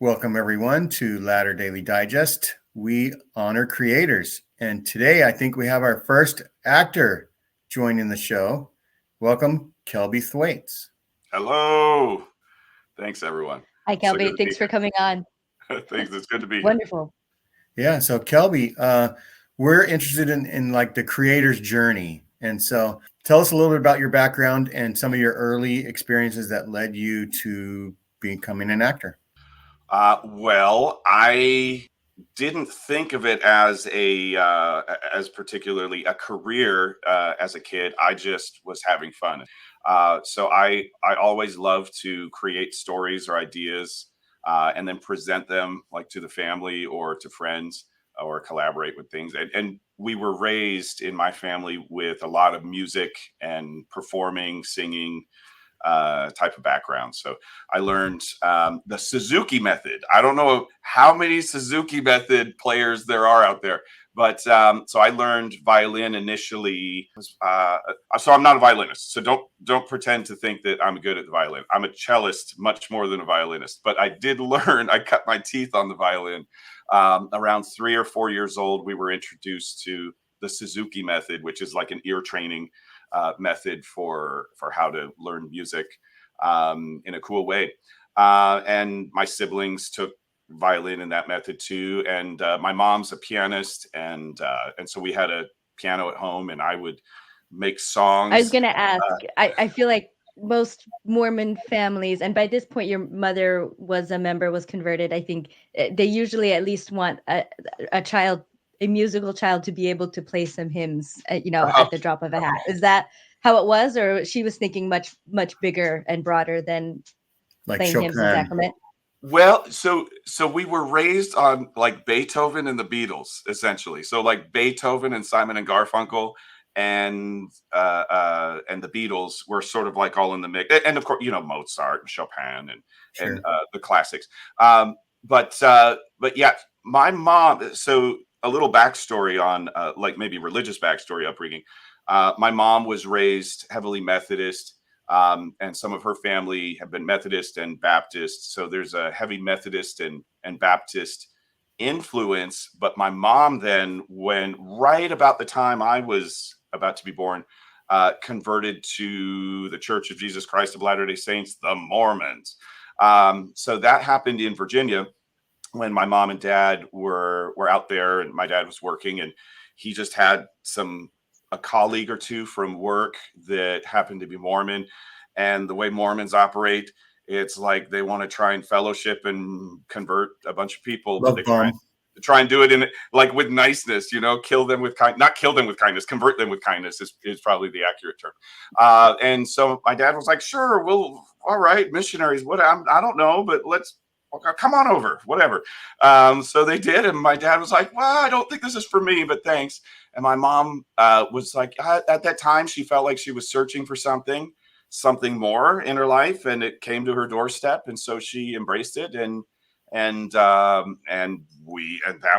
Welcome, everyone, to Ladder Daily Digest. We honor creators. And today, I think we have our first actor joining the show. Welcome, Kelby Thwaits. Hello. Thanks, everyone. Hi, Kelby. Thanks for coming on. Thanks. It's good to be here. Wonderful. Yeah. So, Kelby, we're interested in like the creator's journey. And so tell us a little bit about your background and some of your early experiences that led you to becoming an actor. Well, I didn't think of it as as particularly a career as a kid. I just was having fun. So I always loved to create stories or ideas and then present them like to the family or to friends or collaborate with things. And we were raised in my family with a lot of music and performing, singing, type of background. So I learned the Suzuki method. I don't know how many Suzuki method players there are out there, but so I learned violin initially. So I'm not a violinist. So don't pretend to think that I'm good at the violin. I'm a cellist, much more than a violinist. But I did learn. I cut my teeth on the violin around 3 or 4 years old. We were introduced to the Suzuki method, which is like an ear training method for how to learn music in a cool way. And my siblings took violin in that method too. And my mom's a pianist, and so we had a piano at home, and I would make songs. I was going to ask. I feel like most Mormon families, and by this point your mother was a member, was converted. I think they usually at least want a musical child to be able to play some hymns, at the drop of a hat. Is that how it was, or she was thinking much bigger and broader than like playing Chopin. Hymns and sacrament? Well, so we were raised on like Beethoven and the Beatles, essentially. So like Beethoven and Simon and Garfunkel and the Beatles were sort of like all in the mix, and of course Mozart and Chopin and the classics. But yeah, my mom. So a little backstory on like maybe religious backstory upbringing. My mom was raised heavily Methodist, and some of her family have been Methodist and Baptist. So there's a heavy Methodist and Baptist influence. But my mom then, when right about the time I was about to be born, converted to the Church of Jesus Christ of Latter-day Saints, the Mormons. So that happened in Virginia, when my mom and dad were out there, and my dad was working, and he just had a colleague or two from work that happened to be Mormon. And the way Mormons operate, it's like they want to try and fellowship and convert a bunch of people, but they try and do it in like with niceness, kill them with not kill them with kindness, convert them with kindness is probably the accurate term. And so my dad was like, sure, all right, missionaries, what, I don't know, but let's, come on over, whatever. So they did. And my dad was like, well, I don't think this is for me, but thanks. And my mom was like, at that time, she felt like she was searching for something more in her life. And it came to her doorstep. And so she embraced it. And that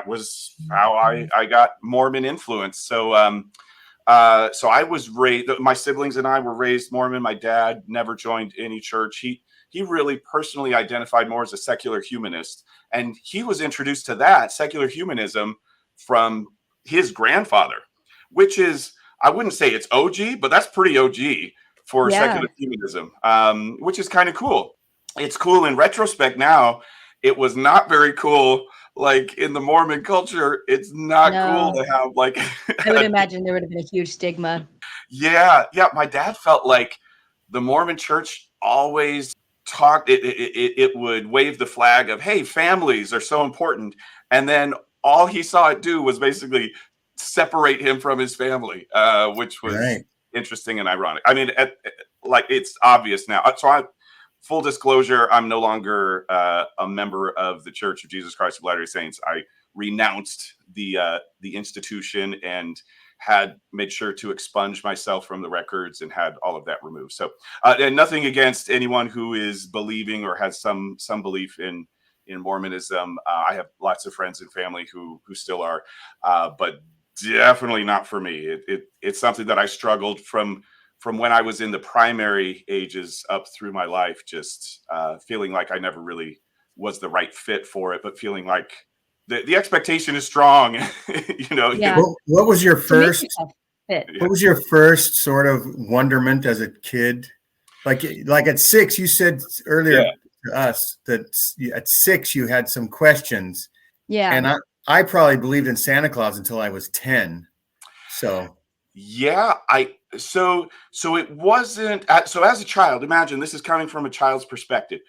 was how I got Mormon influence. So I was raised, my siblings and I were raised Mormon. My dad never joined any church. He really personally identified more as a secular humanist. And he was introduced to that secular humanism from his grandfather, which is, I wouldn't say it's OG, but that's pretty OG for secular humanism, which is kind of cool. It's cool in retrospect now. It was not very cool. Like in the Mormon culture, it's not cool to have like. I would imagine there would have been a huge stigma. Yeah. My dad felt like the Mormon church always talked. It would wave the flag of, hey, families are so important, and then all he saw it do was basically separate him from his family, which was interesting and ironic. I mean, like it's obvious now. So full disclosure, I'm no longer a member of the Church of Jesus Christ of Latter-day Saints. I renounced the institution and had made sure to expunge myself from the records and had all of that removed. So, and nothing against anyone who is believing or has some belief in Mormonism. I have lots of friends and family who still are, but definitely not for me. It's something that I struggled from when I was in the primary ages up through my life, just feeling like I never really was the right fit for it, but feeling like the expectation is strong. Yeah. What was your To make first? yourself fit. What was your first sort of wonderment as a kid? Like at 6, you said earlier to us that at 6 you had some questions, Yeah. and I probably believed in Santa Claus until I was 10. So Yeah, so it wasn't so as a child, imagine this is coming from a child's perspective.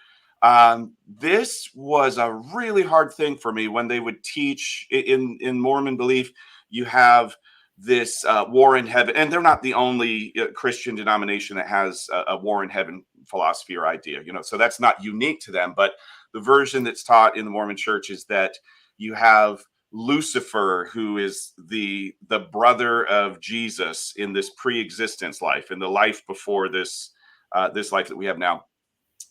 This was a really hard thing for me when they would teach in Mormon belief. You have this war in heaven, and they're not the only Christian denomination that has a war in heaven philosophy or idea, so that's not unique to them. But the version that's taught in the Mormon church is that you have Lucifer, who is the brother of Jesus in this pre-existence life, in the life before this this life that we have now,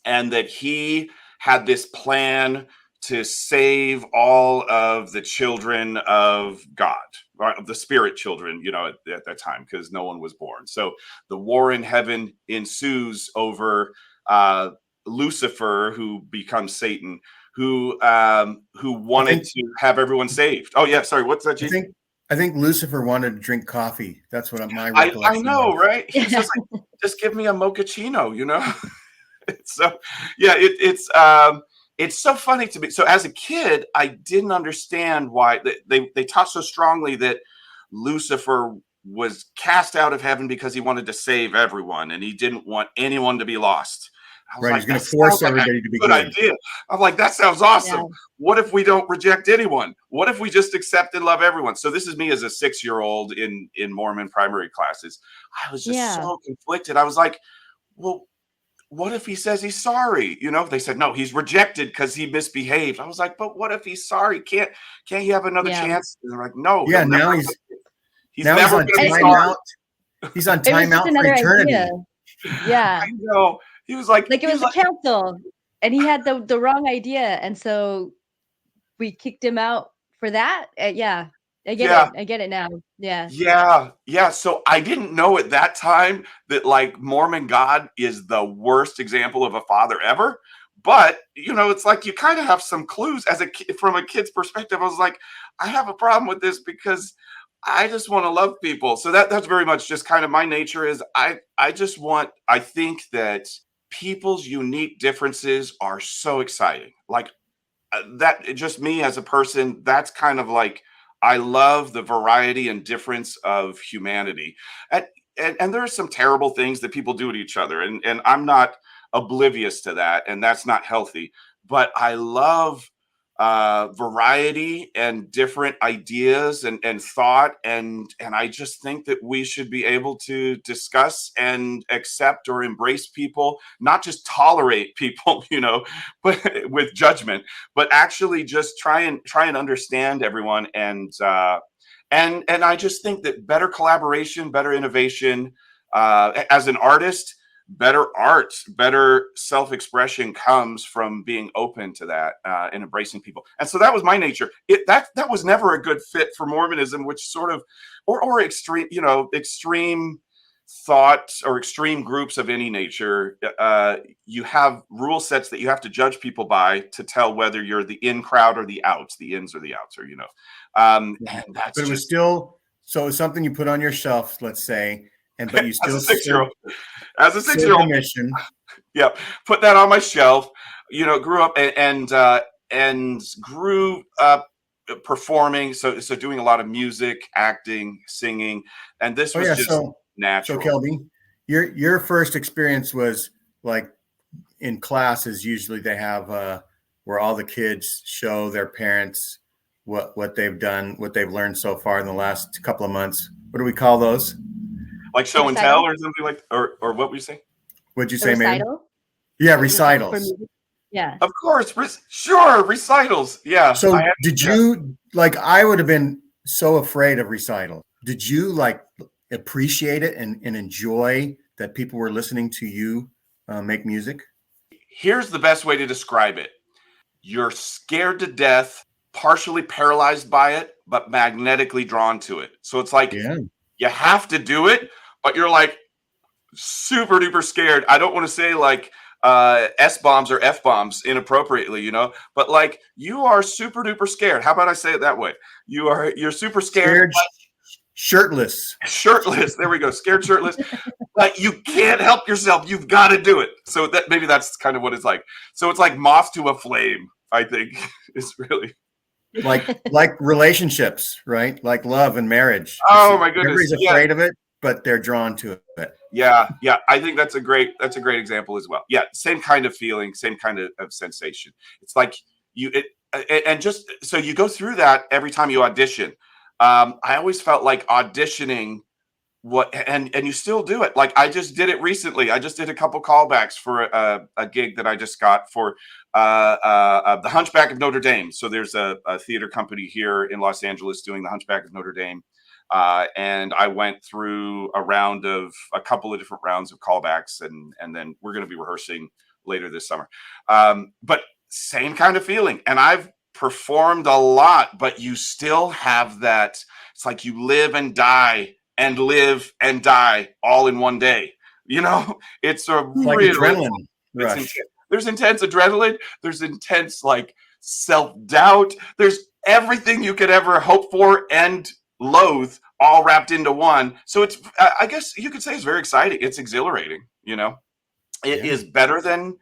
and that he had this plan to save all of the children of God, or the spirit children, at that time, because no one was born. So the war in heaven ensues over Lucifer, who becomes Satan, who wanted to have everyone saved. Oh yeah, sorry, what's that, G? I think Lucifer wanted to drink coffee. That's what my I recollection know, was. right? He's just like, just give me a mochaccino, So yeah, it's so funny to me. So as a kid, I didn't understand why they taught so strongly that Lucifer was cast out of heaven because he wanted to save everyone and he didn't want anyone to be lost. I was Right, like, he's going that to force sounds like everybody a to be good good. idea. I'm like, that sounds awesome. Yeah. What if we don't reject anyone? What if we just accept and love everyone? So this is me as a 6-year-old in Mormon primary classes. I was just so conflicted. I was like, well, what if he says he's sorry? They said, no, he's rejected because he misbehaved. I was like, but what if he's sorry? Can't he have another chance? And they're like, no. Yeah, now he's never on going to be sorry. He's on It was just timeout for another eternity. idea. Yeah. I know. He was like it was a council, and he had the wrong idea, and so we kicked him out for that. Yeah, I get it. I get it now. Yeah. Yeah. So I didn't know at that time that like Mormon God is the worst example of a father ever. But it's like you kind of have some clues from a kid's perspective. I was like, I have a problem with this because I just want to love people. So that's very much just kind of my nature. Is I think that people's unique differences are so exciting. Like that, just me as a person, that's kind of like, I love the variety and difference of humanity. And there are some terrible things that people do to each other. And I'm not oblivious to that. And that's not healthy. But I love variety and different ideas and thought. And I just think that we should be able to discuss and accept or embrace people, not just tolerate people, but with judgment, but actually just try and understand everyone. And I just think that better collaboration, better innovation, as an artist, better art, better self-expression comes from being open to that and embracing people. And so that was my nature. That was never a good fit for Mormonism, which sort of, or extreme thought or extreme groups of any nature. You have rule sets that you have to judge people by to tell whether you're the in crowd or the outs, the ins or the outs, or and that's. But it was still so it's something you put on your shelf, let's say. But you still as a 6-year-old mission. Yeah, put that on my shelf. Grew up and grew up performing. So doing a lot of music, acting, singing, and this was just natural. So Kelby, your first experience was like in classes. Usually they have where all the kids show their parents what they've done, what they've learned so far in the last couple of months. What do we call those? Like show and tell or something like, or what were you saying? What'd you say, recital? man? Yeah, recitals. Yeah. Of course. Sure. Recitals. Yeah. So did you, like, I would have been so afraid of recital. Did you like appreciate it and enjoy that people were listening to you make music? Here's the best way to describe it. You're scared to death, partially paralyzed by it, but magnetically drawn to it. So it's like, you have to do it, but you're like super duper scared. I don't want to say like S bombs or F bombs inappropriately, you know, but like you are super duper scared. How about I say it that way? You're super scared, shirtless. Shirtless. There we go. Scared shirtless. But you can't help yourself. You've got to do it. So that maybe that's kind of what it's like. So it's like moth to a flame, I think. It's really like relationships, right? Like love and marriage. Oh my goodness. Everybody's afraid of it, but they're drawn to it. Yeah. I think that's a great example as well. Yeah, same kind of feeling, same kind of sensation. It's like and just so you go through that every time you audition. I always felt like auditioning and you still do it. Like I just recently. I just did a couple callbacks for a gig that I just got for the Hunchback of Notre Dame. So there's a theater company here in Los Angeles doing the Hunchback of Notre Dame. And I went through a couple of different rounds of callbacks, and then we're going to be rehearsing later this summer. But same kind of feeling. And I've performed a lot, but you still have that. It's like you live and die all in one day. You know, it's like really adrenaline rush. There's intense adrenaline. There's intense like self-doubt. There's everything you could ever hope for and loathe all wrapped into one. So it's, I guess you could say it's very exciting. It's exhilarating. You know, it is better than,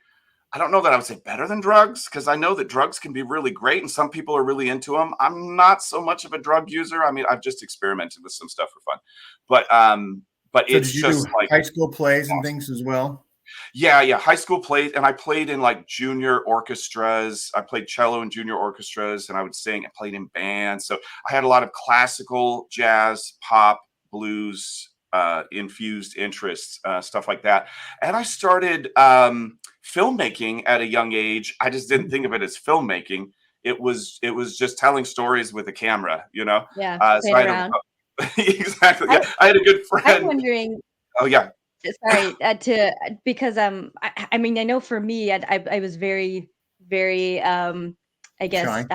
I don't know that I would say better than drugs, because I know that drugs can be really great and some people are really into them. I'm not so much of a drug user. I mean, I've just experimented with some stuff for fun, but so it's just like high school plays and things as well. Yeah, high school plays, and I played in like junior orchestras. I played cello in junior orchestras, and I would sing. I played in bands, so I had a lot of classical, jazz, pop, blues infused interests, stuff like that. And I started filmmaking at a young age. I just didn't think of it as filmmaking. It was just telling stories with a camera, you know. Yeah, so I exactly. Yeah, I had a good friend. I'm wondering. Oh yeah. Sorry, because I mean, I know for me, I was very, very I guess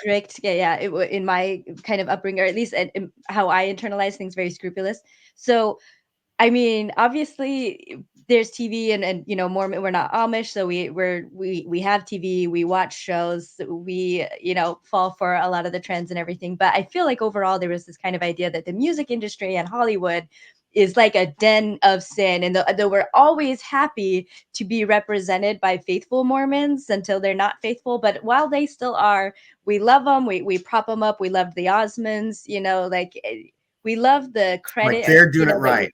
strict. Yeah, in my kind of upbringing, or at least in how I internalize things, very scrupulous. So, I mean, obviously, there's TV, and you know, Mormon. We're not Amish, so we have TV. We watch shows. We fall for a lot of the trends and everything. But I feel like overall, there was this kind of idea that the music industry and Hollywood is like a den of sin, and though we're always happy to be represented by faithful Mormons until they're not faithful, but while they still are, we love them. We prop them up. We love the Osmonds, like we love the credit. Like they're doing it right.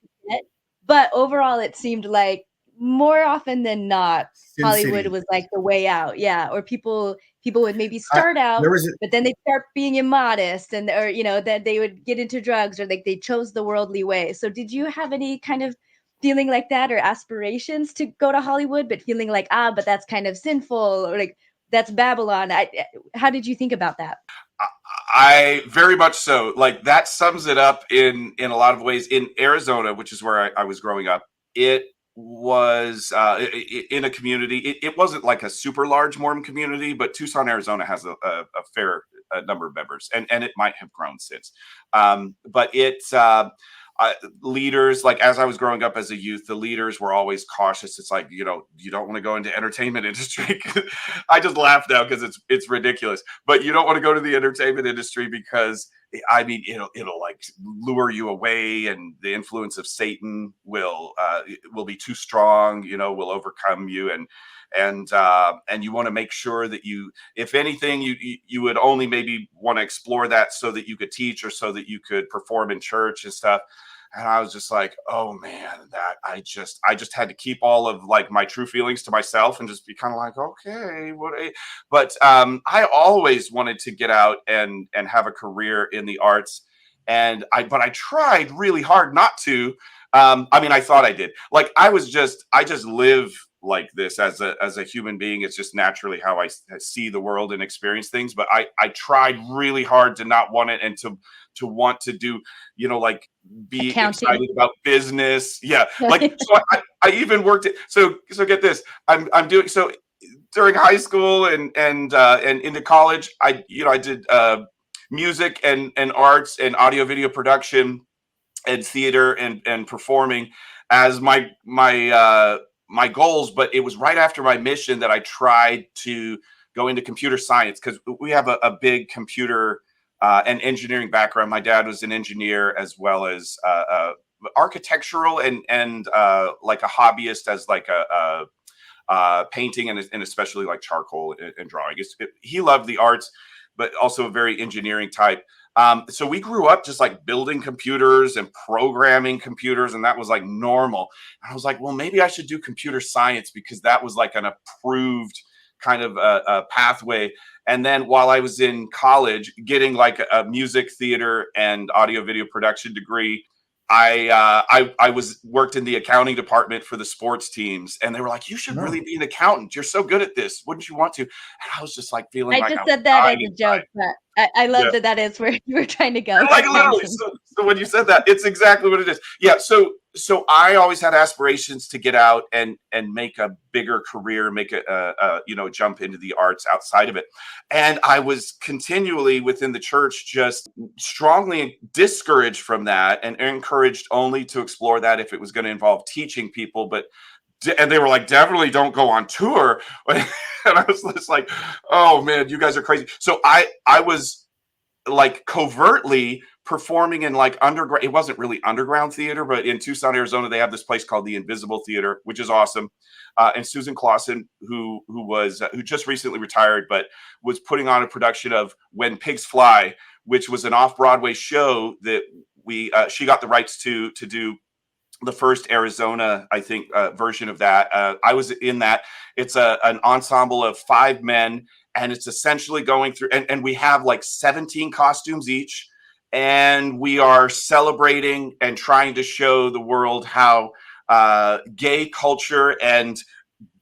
But overall, it seemed like more often than not, Sin Hollywood City was like the way out. Yeah, or people would maybe start out, but then they start being immodest, or that they would get into drugs, or like they chose the worldly way. So did you have any kind of feeling like that, or aspirations to go to Hollywood, but feeling like, but that's kind of sinful, or like that's Babylon? How did you think about that? I very much so. Like that sums it up in a lot of ways. In Arizona, which is where I was growing up, it was in a community. It wasn't like a super large Mormon community, but Tucson, Arizona has a fair number of members, and it might have grown since. But it's leaders, like as I was growing up as a youth, the leaders were always cautious. It's like, you don't want to go into entertainment industry. I just laugh now because it's ridiculous, but you don't want to go to the entertainment industry because I mean, it'll like lure you away, and the influence of Satan will be too strong, will overcome you. And you want to make sure that you, if anything, you would only maybe want to explore that so that you could teach, or so that you could perform in church and stuff. And I was just like, oh man, that I just had to keep all of like my true feelings to myself and just be kind of like, okay, but I always wanted to get out and have a career in the arts. And I tried really hard not to. I mean, I thought I did. Like I just live like this as a human being. It's just naturally how I see the world and experience things. But I tried really hard to not want it, and to want to do, like be accounting, excited about business. Yeah. Like, so I even worked it. So get this, I'm doing, so during high school and into college, I did music and arts and audio video production and theater and performing as my my goals, but it was right after my mission that I tried to go into computer science, because we have a big computer and engineering background. My dad was an engineer, as well as architectural and like a hobbyist, as like a painting and especially like charcoal and drawing. He loved the arts, but also a very engineering type. So we grew up just like building computers and programming computers, and that was like normal. And I was like, well, maybe I should do computer science, because that was like an approved kind of a pathway. And then while I was in college getting like a music theater and audio video production degree, I was worked in the accounting department for the sports teams, and they were like, "You should really be an accountant. You're so good at this. Wouldn't you want to?" And I was just like feeling I like just I was said that as dying a joke, but I love that is where you were trying to go. like literally. So when you said that, it's exactly what it is. Yeah. So I always had aspirations to get out and make a bigger career, make a jump into the arts outside of it. And I was continually within the church just strongly discouraged from that, and encouraged only to explore that if it was going to involve teaching people. And they were like, definitely don't go on tour. And I was just like, oh man, you guys are crazy. So I was like covertly performing in like underground. It wasn't really underground theater, but in Tucson, Arizona, they have this place called the Invisible Theater, which is awesome. And Susan Clausen, who just recently retired, but was putting on a production of When Pigs Fly, which was an off-Broadway show that she got the rights to do the first Arizona, I think, version of that. I was in that. It's an ensemble of 5 men, and it's essentially going through, and we have like 17 costumes each, and we are celebrating and trying to show the world how gay culture and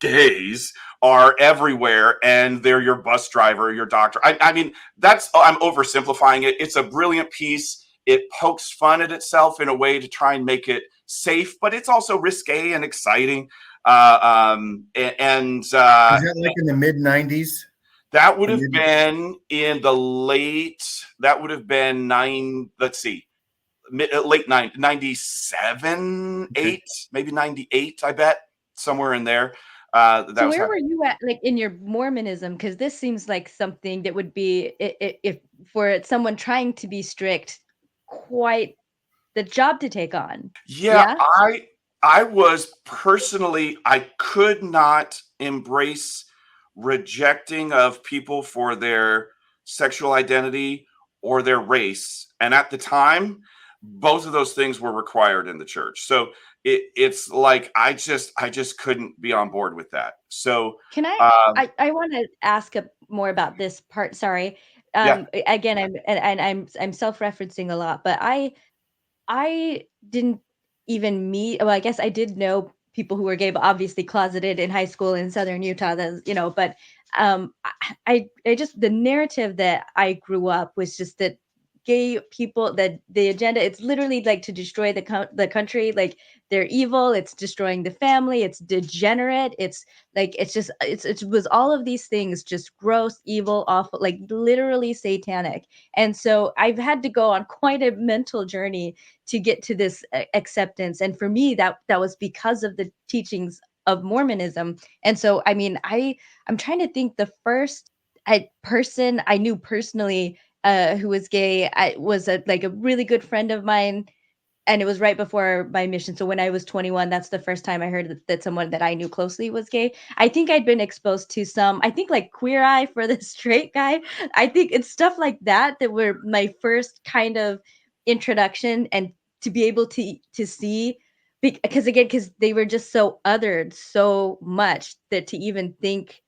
gays are everywhere, and they're your bus driver, your doctor. I mean, I'm oversimplifying it. It's a brilliant piece. It pokes fun at itself in a way to try and make it safe, but it's also risque and exciting. Is that like in the mid 90s? That would have been in the late, that would have been late 97, 8, maybe 98, I bet, somewhere in there. So where were you at, like, in your Mormonism? Because this seems like something that would be, if for someone trying to be strict, quite the job to take on. Yeah? I was personally, I could not embrace rejecting of people for their sexual identity or their race. And at the time, both of those things were required in the church. So it's like I just couldn't be on board with that. So can I want to ask more about this part. Sorry. Again, I'm self-referencing a lot, but I didn't even meet. Well, I guess I did know people who were gay, but obviously closeted in high school in Southern Utah. But I just, the narrative that I grew up was just that gay people, that the agenda, it's literally like to destroy the country. Like, they're evil. It's destroying the family. It's degenerate. It's like, it was all of these things, just gross, evil, awful, like literally satanic. And so I've had to go on quite a mental journey to get to this acceptance. And for me, that was because of the teachings of Mormonism. And so, I mean, I'm trying to think, the first person I knew personally who was gay, was a really good friend of mine. And it was right before my mission. So when I was 21, that's the first time I heard that someone that I knew closely was gay. I think I'd been exposed to some, I think, like Queer Eye for the straight guy. I think it's stuff like that were my first kind of introduction, and to be able to see, because they were just so othered so much, that to even think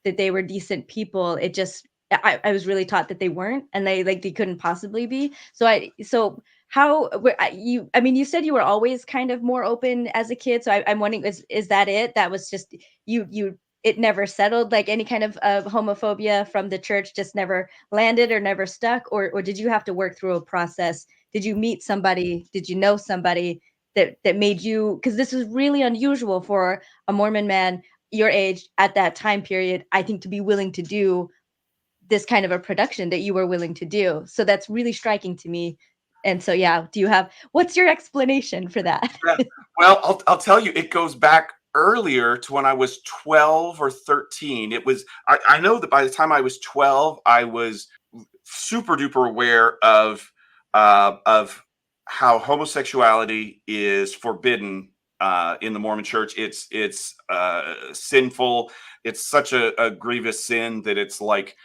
that they were decent people, it just, I was really taught that they weren't, and they couldn't possibly be. So how you, I mean, you said you were always kind of more open as a kid. So I'm wondering, is that it? That was just you. It never settled, like any kind of homophobia from the church just never landed or never stuck, or did you have to work through a process? Did you meet somebody? Did you know somebody that made you? Because this is really unusual for a Mormon man your age at that time period, I think, to be willing to do this kind of a production that you were willing to do. So that's really striking to me. And so, what's your explanation for that? Well, I'll tell you, it goes back earlier to when I was 12 or 13. I know that by the time I was 12, I was super duper aware of how homosexuality is forbidden in the Mormon Church. It's sinful. It's such a grievous sin that it's like,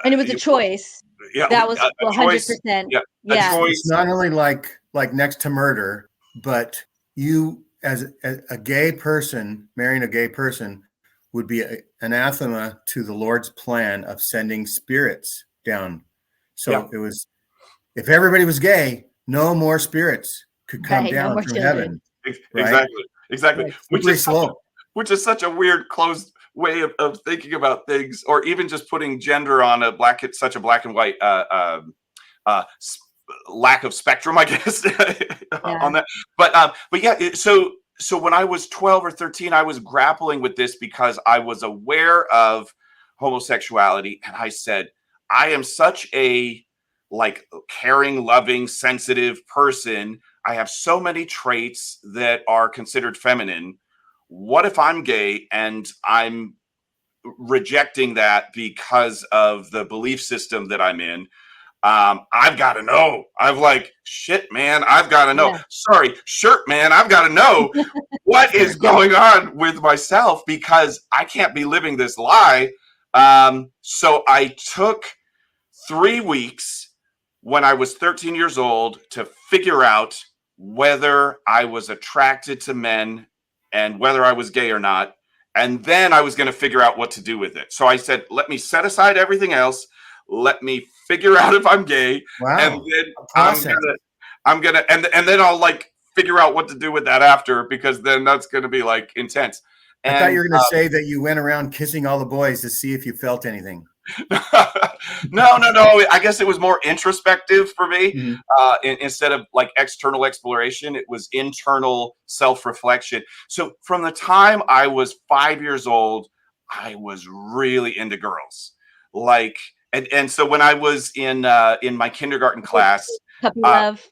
and it was a choice. yeah, That was a 100%. Yeah, a Yeah. choice. It's not only like next to murder, but you as a gay person marrying a gay person would be anathema to the Lord's plan of sending spirits down. So Yeah. it was, if everybody was gay, no more spirits could come Right, no down more from children. heaven. Right? Exactly. Right. Which is such a weird closed way of thinking about things, or even just putting gender on such a black and white lack of spectrum, I guess, on that. But yeah, so when I was 12 or 13, I was grappling with this because I was aware of homosexuality, and I said, I am such a like caring, loving, sensitive person. I have so many traits that are considered feminine. What if I'm gay and I'm rejecting that because of the belief system that I'm in? I've got to know. I'm like, shit, man, I've got to know. Yeah. Sorry, shirt, man, I've got to know what is going on with myself, because I can't be living this lie. So I took 3 weeks when I was 13 years old to figure out whether I was attracted to men and whether I was gay or not. And then I was going to figure out what to do with it. So I said, let me set aside everything else. Let me figure out if I'm gay. Wow. And then I'm gonna and then I'll like figure out what to do with that after, because then that's gonna be like intense. I thought you were going to say that you went around kissing all the boys to see if you felt anything. No. I guess it was more introspective for me. Instead of like external exploration, it was internal self-reflection. So from the time I was 5 years old, I was really into girls. Like, and so when I was in my kindergarten class, Puppy love.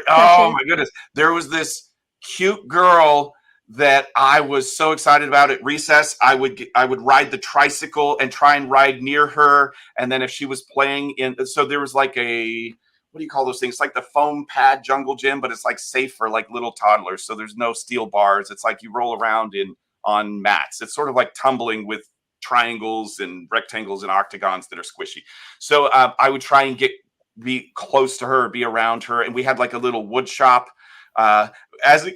oh my goodness, there was this cute girl that I was so excited about. At recess, I would ride the tricycle and try and ride near her. And then if she was playing so there was like a, what do you call those things? It's like the foam pad jungle gym, but it's like safe for like little toddlers. So there's no steel bars. It's like you roll around on mats. It's sort of like tumbling with triangles and rectangles and octagons that are squishy. So I would try and be close to her, be around her. And we had like a little wood shop as a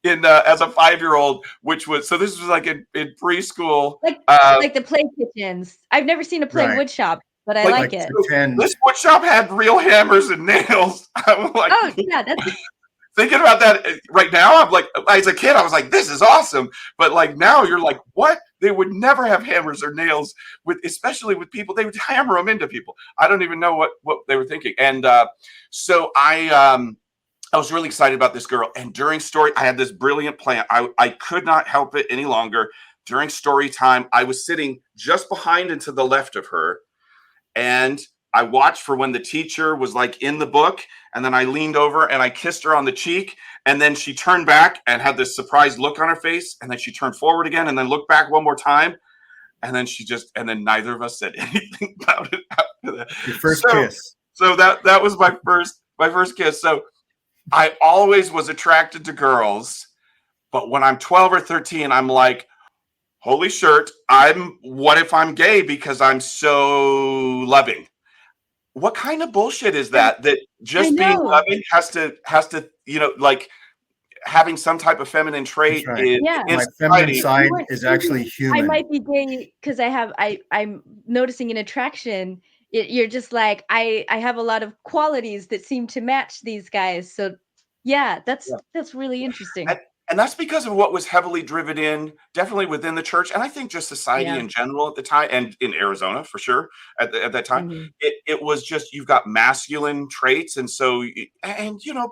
5-year-old, which was, so this was like in preschool, like the play kitchens. I've never seen a play wood shop, but I like it. This wood shop had real hammers and nails. I'm like, oh yeah, that's thinking about that right now. I'm like, as a kid, I was like, this is awesome. But like now, you're like, what? They would never have hammers or nails especially with people. They would hammer them into people. I don't even know what they were thinking. And so I was really excited about this girl. And during story, I had this brilliant plan. I could not help it any longer. During story time, I was sitting just behind and to the left of her. And I watched for when the teacher was like in the book. And then I leaned over and I kissed her on the cheek. And then she turned back and had this surprised look on her face. And then she turned forward again and then looked back one more time. And then and then neither of us said anything about it after that. Your first kiss. So that was my first kiss. So I always was attracted to girls, but when I'm 12 or 13, I'm like, holy shirt, what if I'm gay because I'm so loving? What kind of bullshit is that? That just being loving has to, like having some type of feminine trait. Right. My feminine side is actually human. I might be gay because I'm noticing an attraction. You're just like, I have a lot of qualities that seem to match these guys. So yeah, that's really interesting. And that's because of what was heavily driven in, definitely within the church, and I think just society in general at the time, and in Arizona for sure at that time. Mm-hmm. It was just, you've got masculine traits, and so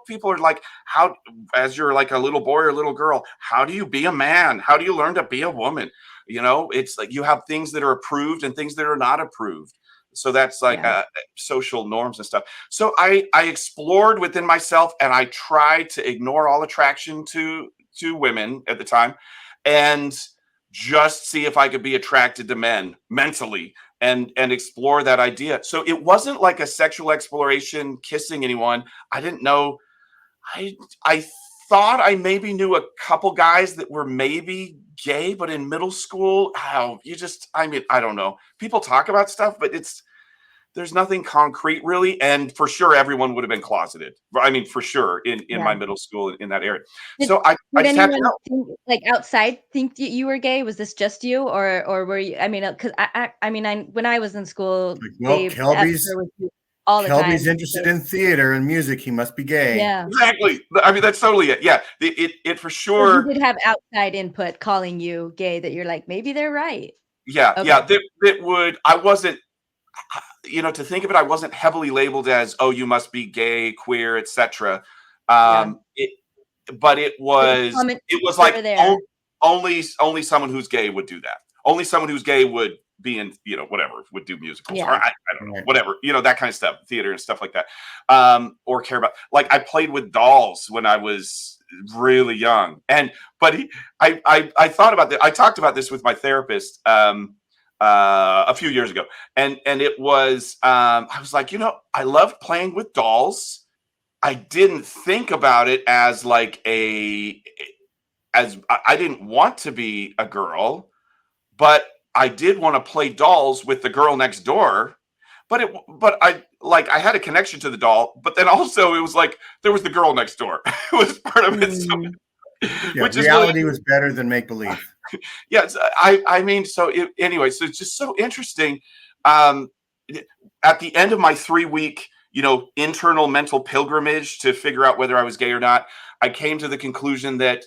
people are like, how, as you're like a little boy or a little girl, how do you be a man? How do you learn to be a woman? It's like you have things that are approved and things that are not approved. So that's like social norms and stuff. So I explored within myself, and I tried to ignore all attraction to women at the time. and just see if I could be attracted to men mentally and explore that idea. So it wasn't like a sexual exploration, kissing anyone. I didn't know. I thought I maybe knew a couple guys that were maybe gay, but in middle school, I mean, I don't know. People talk about stuff, but there's nothing concrete really. And for sure, everyone would have been closeted. I mean, for sure in my middle school in that area. So I Did just had to anyone know. think, like outside think that you were gay? Was this just you, or were you? I mean, because I mean, when I was in school, Well, they advertised with you all the time. Kelby's interested in theater and music. He must be gay. Yeah. Exactly. I mean, that's totally it. Yeah. It for So sure. you did have outside input calling you gay that you're like, maybe they're right. Yeah. Okay. Yeah. That would, I wasn't, to think of it, I wasn't heavily labeled as, oh, you must be gay, queer, etc. But it was like there. only someone who's gay would do that. Only someone who's gay would be in, whatever, would do musicals, or I don't know, whatever, that kind of stuff, theater and stuff like that, or care about, like, I played with dolls when I was really young, but I thought about that. I talked about this with my therapist a few years ago, and it was, I was like, I loved playing with dolls. I didn't think about it as like I didn't want to be a girl, but I did want to play dolls with the girl next door. But I had a connection to the doll, but then also it was like there was the girl next door. It was part of it. So, which reality was better than make believe. Yes, I mean, so anyway, so it's just so interesting. At the end of my 3-week, internal mental pilgrimage to figure out whether I was gay or not, I came to the conclusion that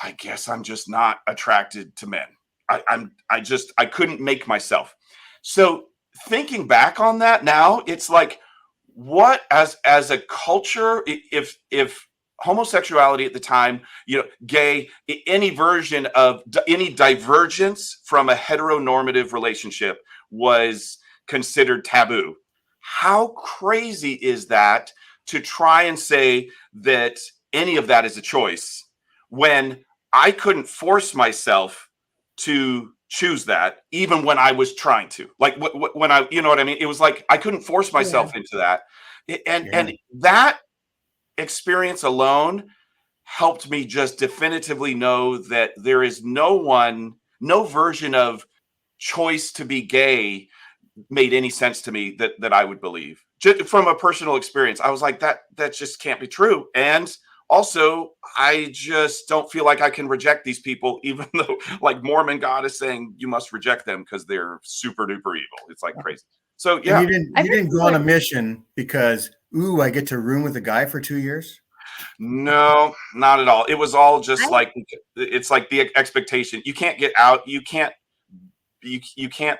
I guess I'm just not attracted to men. I couldn't make myself. So thinking back on that now, it's like, what as a culture, if homosexuality at the time, gay, any version of any divergence from a heteronormative relationship was considered taboo. How crazy is that to try and say that any of that is a choice when I couldn't force myself to choose that, even when I was trying to, like when I, you know what I mean? It was like I couldn't force myself into that, and that experience alone helped me just definitively know that there is no version of choice to be gay made any sense to me that I would believe. Just from a personal experience, I was like, that just can't be true. And also, I just don't feel like I can reject these people, even though, like, Mormon God is saying you must reject them because they're super duper evil. It's like crazy. So yeah, and you didn't go on a mission because, ooh, I get to room with a guy for 2 years. No, not at all. It was all just like, it's like the expectation. You can't get out. You can't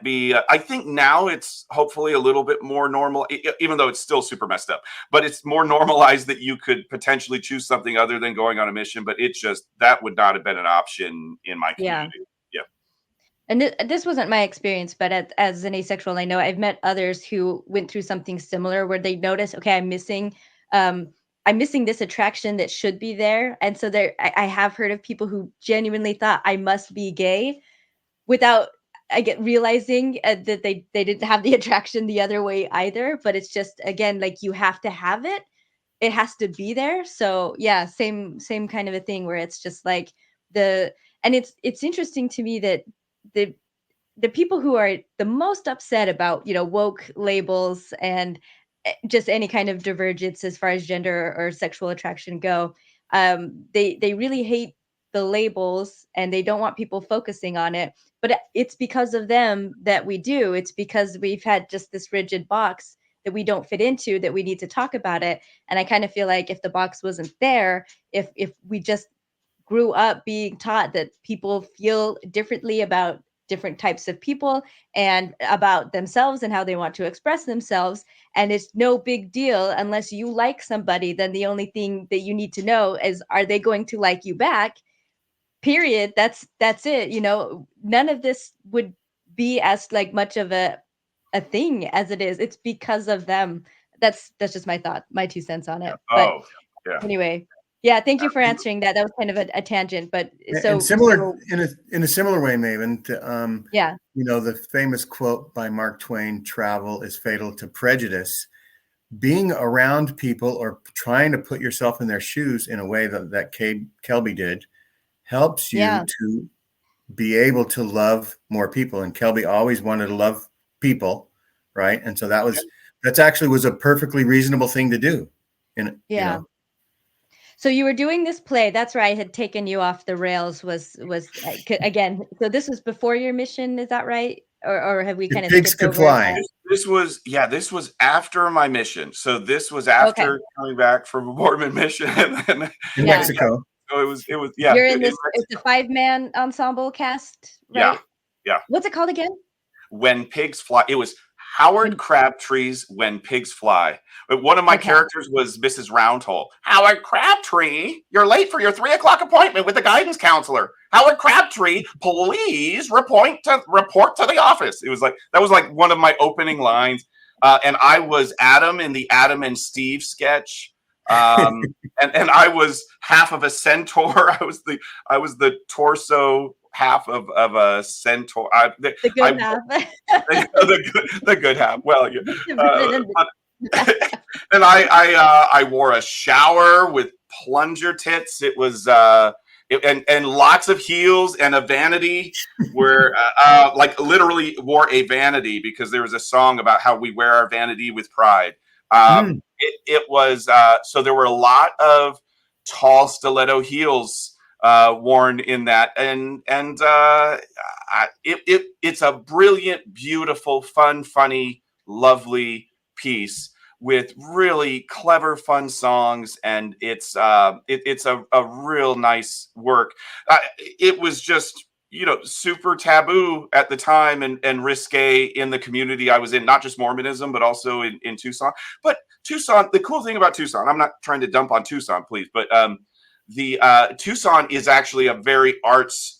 be, I think now it's hopefully a little bit more normal, even though it's still super messed up, but it's more normalized that you could potentially choose something other than going on a mission. But it's just, that would not have been an option in my community. Yeah. And this wasn't my experience, but as an asexual, I know I've met others who went through something similar where they notice, okay, I'm missing this attraction that should be there. And so I have heard of people who genuinely thought I must be gay without realizing that they didn't have the attraction the other way either. But it's just, again, like, you have to have it. It has to be there. So yeah, same kind of a thing where it's just like and it's interesting to me that the people who are the most upset about, woke labels and just any kind of divergence as far as gender or sexual attraction go, they really hate the labels and they don't want people focusing on it. But it's because of them that we do. It's because we've had just this rigid box that we don't fit into, that we need to talk about it. And I kind of feel like if the box wasn't there, if we just grew up being taught that people feel differently about different types of people and about themselves and how they want to express themselves, and it's no big deal unless you like somebody, then the only thing that you need to know is, are they going to like you back? Period. That's it. None of this would be as like much of a thing as it is. It's because of them. That's just my thought, my 2 cents on it. But Oh, yeah. anyway, Yeah, thank you for answering that. That was kind of a tangent, but In a similar way, Maven, yeah, the famous quote by Mark Twain, "Travel is fatal to prejudice." Being around people or trying to put yourself in their shoes in a way that Kelby did helps you to be able to love more people. And Kelby always wanted to love people, right? And so that's actually was a perfectly reasonable thing to do. So you were doing this play. That's where I had taken you off the rails. Was again? So this was before your mission. Is that right? Or have we If kind of pigs skipped could over fly. that? This was after my mission. So this was Okay. after coming back from a Mormon mission In Mexico. So it was You're in this. It's a 5-man ensemble cast, right? Yeah. What's it called again? When Pigs Fly. It was Howard Crabtree's When Pigs Fly. But one of my characters was Mrs. Roundhole. Howard Crabtree, you're late for your 3:00 appointment with the guidance counselor. Howard Crabtree, please report to the office. It was like that was like one of my opening lines. And I was Adam in the Adam and Steve sketch. And I was half of a centaur. I was the torso half of a centaur. The good half. the good half. Well, and I wore a shower with plunger tits. It was and lots of heels and a vanity where like literally wore a vanity because there was a song about how we wear our vanity with pride. It was so there were a lot of tall stiletto heels worn in that, and it's a brilliant, beautiful, fun, funny, lovely piece with really clever, fun songs, and it's a real nice work. It was just super taboo at the time and risque in the community I was in, not just Mormonism, but also in Tucson. But Tucson, the cool thing about Tucson, I'm not trying to dump on Tucson, please, but the Tucson is actually a very arts.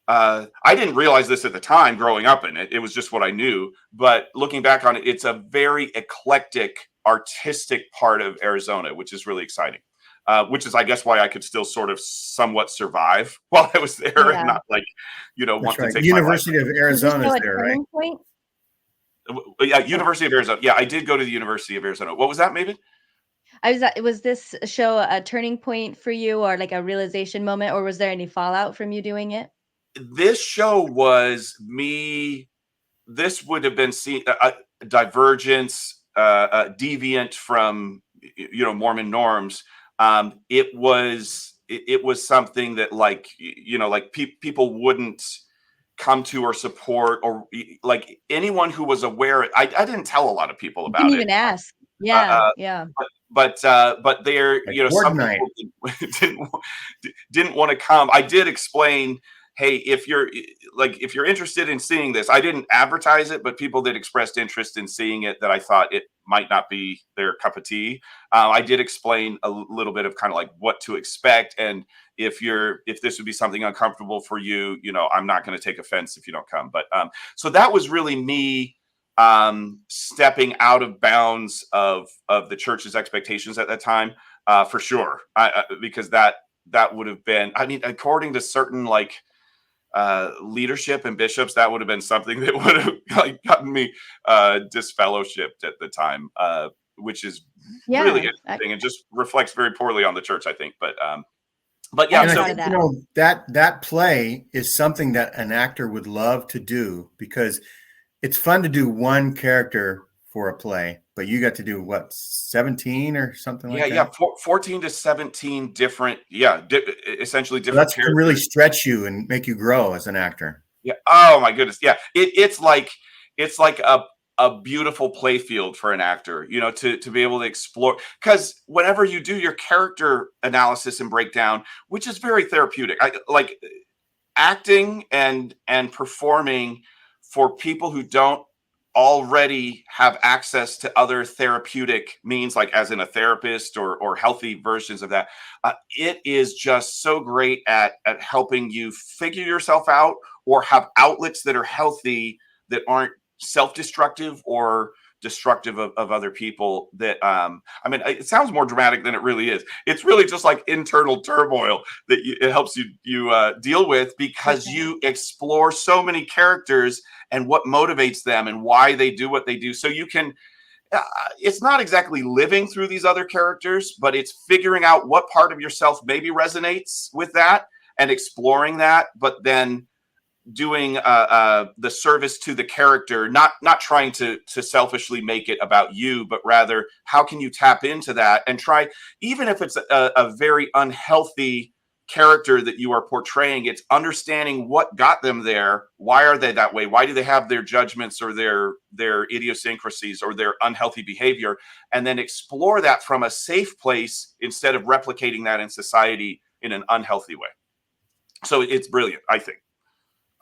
I didn't realize this at the time growing up in it. It was just what I knew. But looking back on it, it's a very eclectic, artistic part of Arizona, which is really exciting. Which is, I guess, why I could still sort of somewhat survive while I was there and not like, want to take University of Arizona is there, right? Point? Yeah, University of Arizona. Yeah, I did go to the University of Arizona. What was that, Maven? Was this show a turning point for you, or like a realization moment, or was there any fallout from you doing it? This show was me. This would have been divergence, deviant from Mormon norms. It was something that like people wouldn't come to or support, or like anyone who was aware. I didn't tell a lot of people about Didn't it. even ask. Yeah. But there, some people didn't want to come. I did explain, hey, if you're interested in seeing this, I didn't advertise it, but people that expressed interest in seeing it that I thought it might not be their cup of tea. I did explain a little bit of kind of like what to expect, and if this would be something uncomfortable for you, I'm not going to take offense if you don't come. But so that was really me stepping out of bounds of the church's expectations at that time, for sure. Because that would have been, I mean, according to certain leadership and bishops, that would have been something that would have gotten me disfellowshipped at the time, which is really interesting and just reflects very poorly on the church, I think. But yeah, and I think, that play is something that an actor would love to do, because it's fun to do one character for a play, but you got to do what, 17 or something like that? Yeah, 14 to 17 different, essentially different characters. Can really stretch you and make you grow as an actor. Yeah. Oh my goodness. Yeah. It's like a beautiful play field for an actor, to be able to explore, because whenever you do your character analysis and breakdown, which is very therapeutic, like acting and performing for people who don't already have access to other therapeutic means, like as in a therapist or healthy versions of that. It is just so great at helping you figure yourself out or have outlets that are healthy, that aren't self-destructive or destructive of other people. That I mean, it sounds more dramatic than it really is. It's really just like internal turmoil that it helps you deal with, because you explore so many characters and what motivates them and why they do what they do. So you can it's not exactly living through these other characters, but it's figuring out what part of yourself maybe resonates with that and exploring that, but then doing the service to the character, not trying to selfishly make it about you, but rather how can you tap into that and try, even if it's a very unhealthy character that you are portraying, it's understanding what got them there. Why are they that way? Why do they have their judgments or their idiosyncrasies or their unhealthy behavior? And then explore that from a safe place instead of replicating that in society in an unhealthy way. So it's brilliant, I think.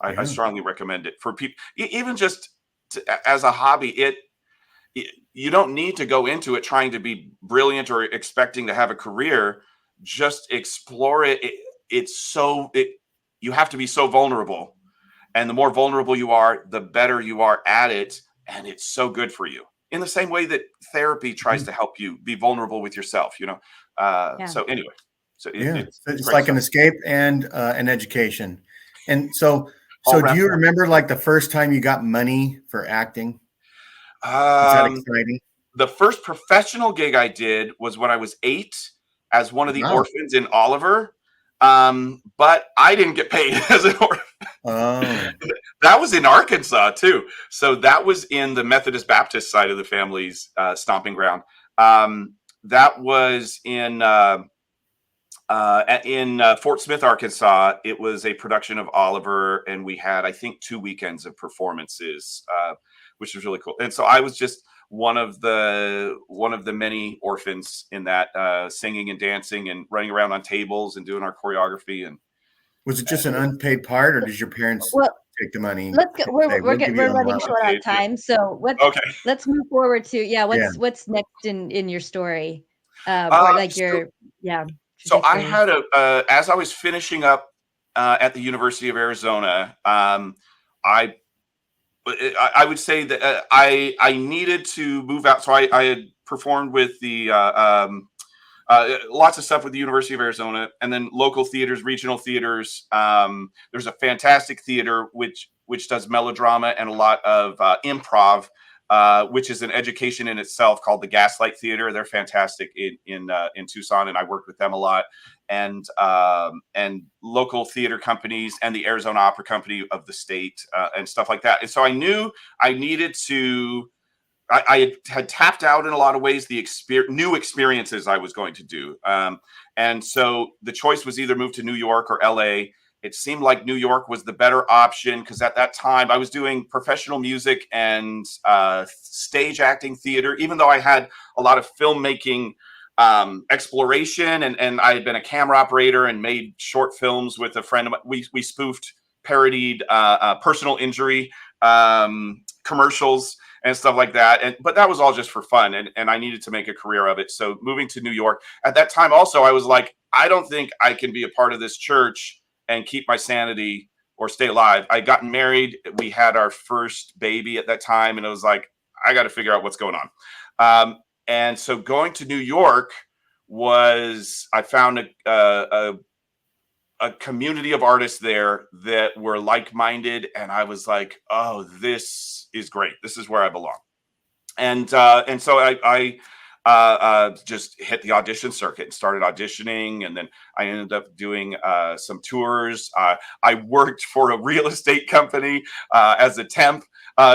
I strongly recommend it for people, even just as a hobby. You don't need to go into it trying to be brilliant or expecting to have a career. Just explore it. You have to be so vulnerable, and the more vulnerable you are, the better you are at it, and it's so good for you. In the same way that therapy tries to help you be vulnerable with yourself, So anyway, it's like an escape and an education. And so do you remember like the first time you got money for acting? Is that exciting? The first professional gig I did was when I was 8 as one of the orphans in Oliver. But I didn't get paid as an orphan. Oh. That was in Arkansas too. So that was in the Methodist Baptist side of the family's stomping ground. That was in Fort Smith, Arkansas. It was a production of Oliver, and we had, I think, 2 weekends of performances, which was really cool. And so I was just one of the many orphans in that, singing and dancing and running around on tables and doing our choreography. And was it just an unpaid part, or did your parents take the money? Let's go. We're running short on time, so let's move forward to what's next in your story, or like your So I had as I was finishing up at the University of Arizona, I would say that I needed to move out. So I had performed with the lots of stuff with the University of Arizona, and then local theaters, regional theaters. There's a fantastic theater which does melodrama and a lot of improv, which is an education in itself, called the Gaslight Theater. They're fantastic in Tucson, and I worked with them a lot. And local theater companies and the Arizona Opera Company of the state and stuff like that. And so I knew I needed to. I had tapped out in a lot of ways the new experiences I was going to do. And so the choice was either move to New York or LA. It seemed like New York was the better option, because at that time I was doing professional music and stage acting theater, even though I had a lot of filmmaking exploration, and I had been a camera operator and made short films with a friend of mine. We spoofed, parodied personal injury commercials and stuff like that. But that was all just for fun. And I needed to make a career of it. So moving to New York at that time, also, I was like, I don't think I can be a part of this church and keep my sanity or stay alive. I got married. We had our first baby at that time. And it was like, I got to figure out what's going on. And so going to New York I found a community of artists there that were like-minded, and I was like, oh, this is great. This is where I belong. And so I just hit the audition circuit and started auditioning, and then I ended up doing some tours. I worked for a real estate company as a temp.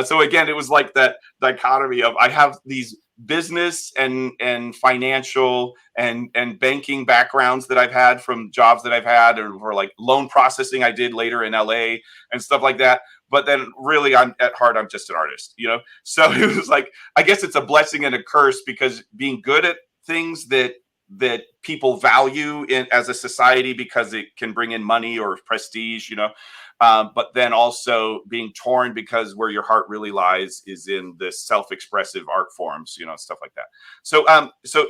So again, it was like that dichotomy of I have these business and financial and banking backgrounds that I've had from jobs that I've had, or like loan processing I did later in LA and stuff like that. But then really I'm just an artist, So it was like, I guess it's a blessing and a curse, because being good at things that people value as a society because it can bring in money or prestige, but then also being torn because where your heart really lies is in the self-expressive art forms, stuff like that. So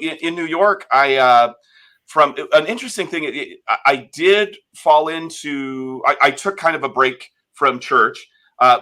in New York, from an interesting thing, I did fall into, I took kind of a break from church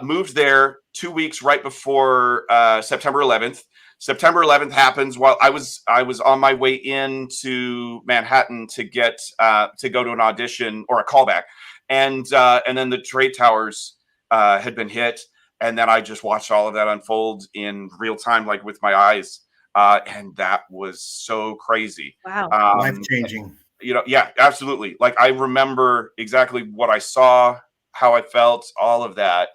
moved there 2 weeks right before September 11th. September 11th happens while I was on my way into Manhattan to get to go to an audition or a callback, and then the trade towers had been hit, and then I just watched all of that unfold in real time, like with my eyes, and that was so crazy. Wow. Life-changing. Yeah, absolutely. Like I remember exactly what I saw, how I felt, all of that.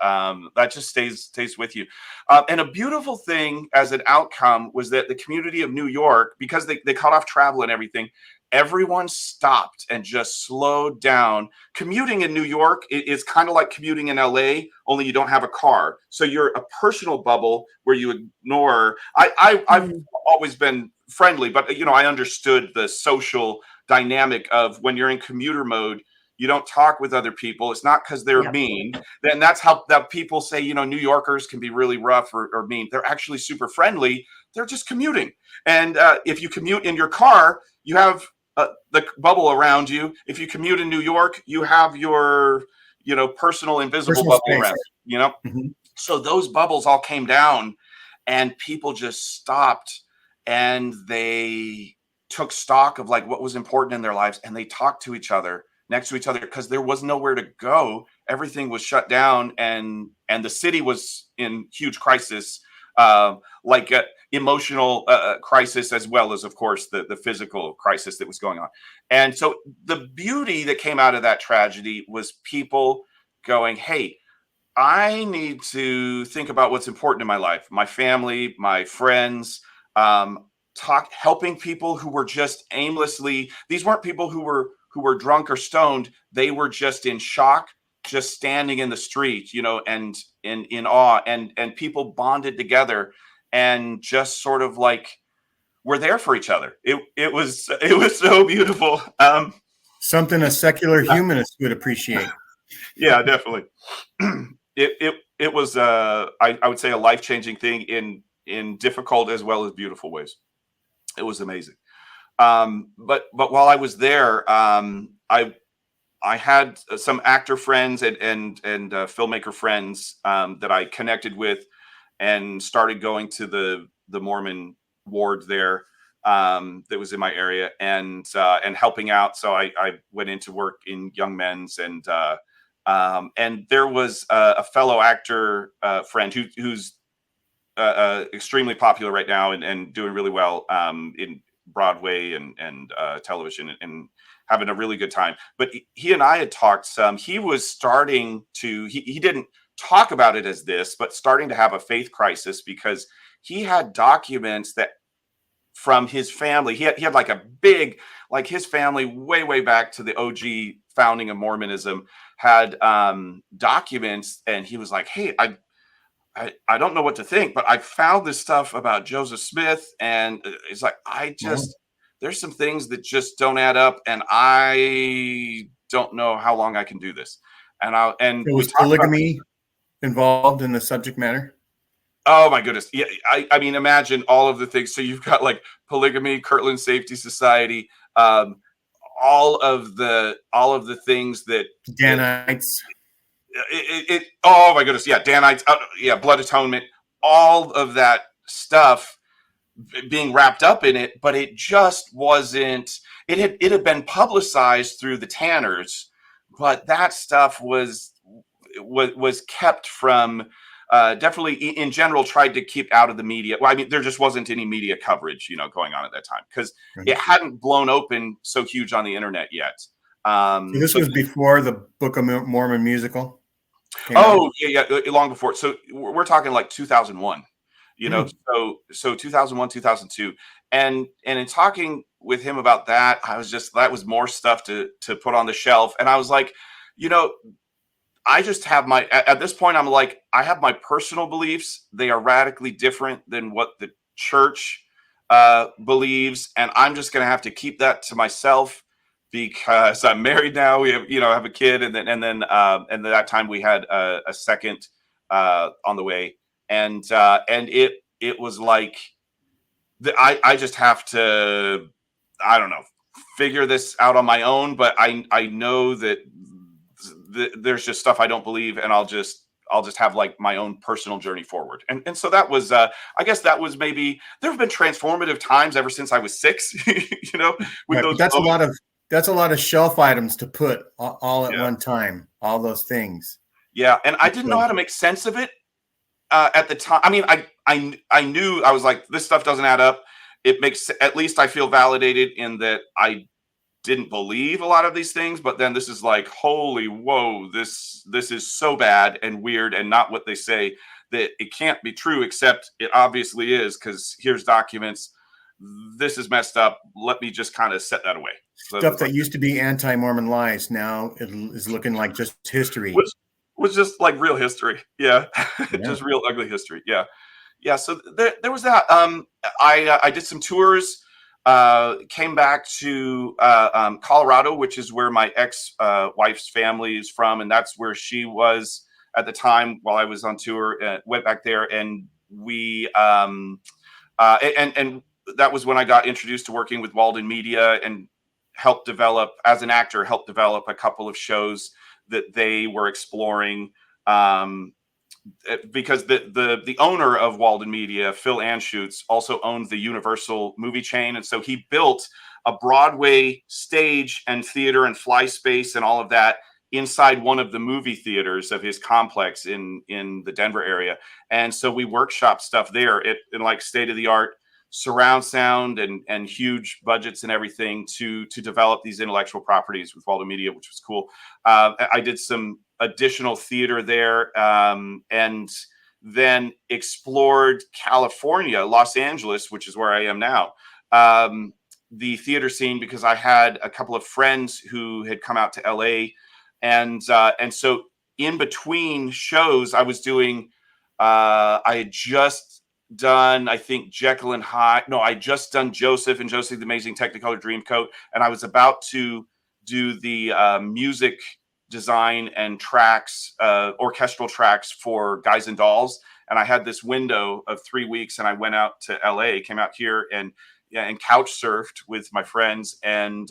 That just stays with you. And a beautiful thing as an outcome was that the community of New York, because they cut off travel and everything, everyone stopped and just slowed down. Commuting in New York is kind of like commuting in LA, only you don't have a car. So you're a personal bubble where you ignore. I've always been friendly, but I understood the social dynamic of when you're in commuter mode, you don't talk with other people. It's not because they're mean. Then that's how that people say, New Yorkers can be really rough or mean. They're actually super friendly. They're just commuting. And if you commute in your car, you have the bubble around you. If you commute in New York, you have your, personal invisible bubble space around you, Mm-hmm. So those bubbles all came down and people just stopped and they took stock of like what was important in their lives, and they talked to each other next to each other because there was nowhere to go. Everything was shut down, and the city was in huge crisis, like emotional crisis, as well as, of course, the physical crisis that was going on. And so the beauty that came out of that tragedy was people going, hey, I need to think about what's important in my life, my family, my friends, helping people who were just aimlessly. These weren't people who were drunk or stoned. They were just in shock, just standing in the street, and in awe, and people bonded together and just sort of like were there for each other. It was so beautiful. Something a secular humanist would appreciate. Yeah, definitely. It was I would say a life-changing thing in difficult as well as beautiful ways. It was amazing. But while I was there, I had some actor friends and filmmaker friends that I connected with and started going to the Mormon ward there that was in my area and helping out. So I went into work in young men's and there was a fellow actor friend who's extremely popular right now and doing really well in Broadway and television and having a really good time. But he and I had talked some. He was starting to, he didn't talk about it as this, but starting to have a faith crisis because he had documents that from his family. He had like a big, like his family way back to the OG founding of Mormonism had documents, and he was like, hey, I don't know what to think, but I found this stuff about Joseph Smith, and it's like, there's some things that just don't add up, and I don't know how long I can do this. And so was polygamy involved in the subject matter? Oh my goodness. Yeah. I mean, imagine all of the things. So you've got like polygamy, Kirtland Safety Society, all of the things that Danites. Oh my goodness. Yeah. Danites. Blood atonement, all of that stuff being wrapped up in it, but it just wasn't, it had been publicized through the Tanners, but that stuff was kept from, definitely in general tried to keep out of the media. Well, I mean, there just wasn't any media coverage, going on at that time because it hadn't blown open so huge on the internet yet. So this was before the Book of Mormon musical? Oh, yeah, long before. So we're talking like 2001, so 2001, 2002. And in talking with him about that, that was more stuff to put on the shelf. And I was like, I just have at this point, I'm like, I have my personal beliefs. They are radically different than what the church believes. And I'm just going to have to keep that to myself because I'm married now. We have, I have a kid. And then at that time we had a second on the way. And it was like, I just have to, I don't know, figure this out on my own. But I know that there's just stuff I don't believe, and I'll just I'll just have like my own personal journey forward. And so that was, I guess that was maybe, there have been transformative times ever since I was 6, you know, with Right, those but that's moments. a lot of shelf items to put all at Yeah. one time, all those things. Yeah. And I didn't know how to make sense of it at the time. I mean, I knew, I was like, this stuff doesn't add up. It makes, at least I feel validated in that I didn't believe a lot of these things, but then this is like, holy whoa, this is so bad and weird and not what they say, that it can't be true, except it obviously is, because here's documents. This is messed up. Let me just kind of set that away. So Stuff that used to be anti-Mormon lies now it is looking like just history. was just like real history. Yeah. Yeah. Just real ugly history. Yeah. Yeah. So there was that. I did some tours, came back to Colorado, which is where my ex-wife's family is from. And that's where she was at the time while I was on tour. Went back there, and we, and that was when I got introduced to working with Walden Media, and helped develop, as an actor, helped develop a couple of shows that they were exploring. Because the owner of Walden Media, Phil Anschutz, also owns the Universal movie chain. And so he built a Broadway stage and theater and fly space and all of that inside one of the movie theaters of his complex in the Denver area. And so we workshop stuff there in like state-of-the-art surround sound and huge budgets and everything to develop these intellectual properties with Walden Media, which was cool. I did some additional theater there, and then explored California, Los Angeles, which is where I am now, the theater scene, because I had a couple of friends who had come out to LA, and so in between shows I was doing, I had just done, I think, Jekyll and Hyde. No, I just done Joseph and Joseph the Amazing Technicolor Dreamcoat, and I was about to do the music design and tracks, orchestral tracks for Guys and Dolls. And I had this window of 3 weeks, and I went out to LA, came out here, and couch surfed with my friends, and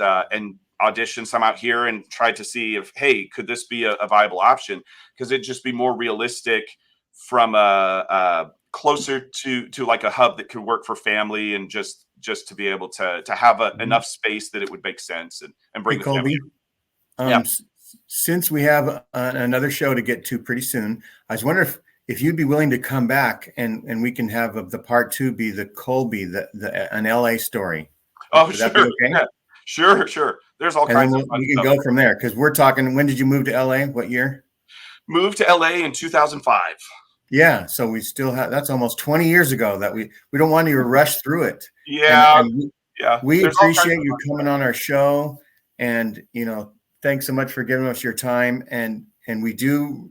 auditioned some out here, and tried to see if, hey, could this be a viable option? Because it'd just be more realistic from a closer to like a hub that could work for family, and just to be able to have enough space that it would make sense, and bring Hey, the family. Kelby, since we have another show to get to pretty soon, I was wondering if you'd be willing to come back, and we can have the part 2 be the Colby, an LA story. Oh, Would sure. that be okay? Yeah. Sure. There's all And kinds then of fun we can stuff. go from there, because we're talking, when did you move to LA? What year? Moved to LA in 2005. Yeah, so we still have, that's almost 20 years ago that we don't want you to rush through it. Yeah. And Yeah. we There's all kinds appreciate of you fun coming on our show, and thanks so much for giving us your time. And we do,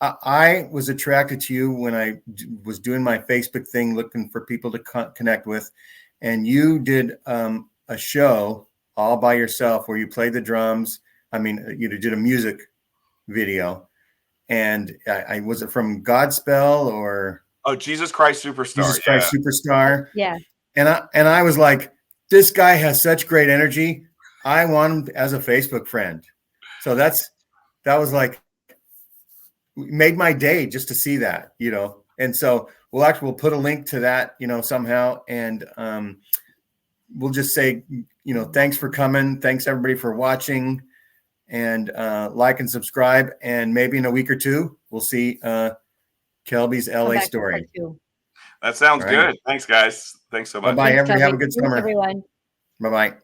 I was attracted to you when I was doing my Facebook thing, looking for people to connect with, and you did a show all by yourself where you played the drums. I mean, you did a music video. And I was it from Godspell or Jesus Christ Superstar. Jesus Christ Superstar? Yeah. And I was like, this guy has such great energy. I want him as a Facebook friend. So that was like, made my day just to see that, And so we'll put a link to that, somehow. And we'll just say, thanks for coming. Thanks everybody for watching. And like and subscribe, and maybe in a week or two we'll see Kelby's LA story. That sounds right. Good. Thanks, guys. Thanks so much. Bye, Thanks, everybody. Have a Kelby. good summer, everyone. Bye.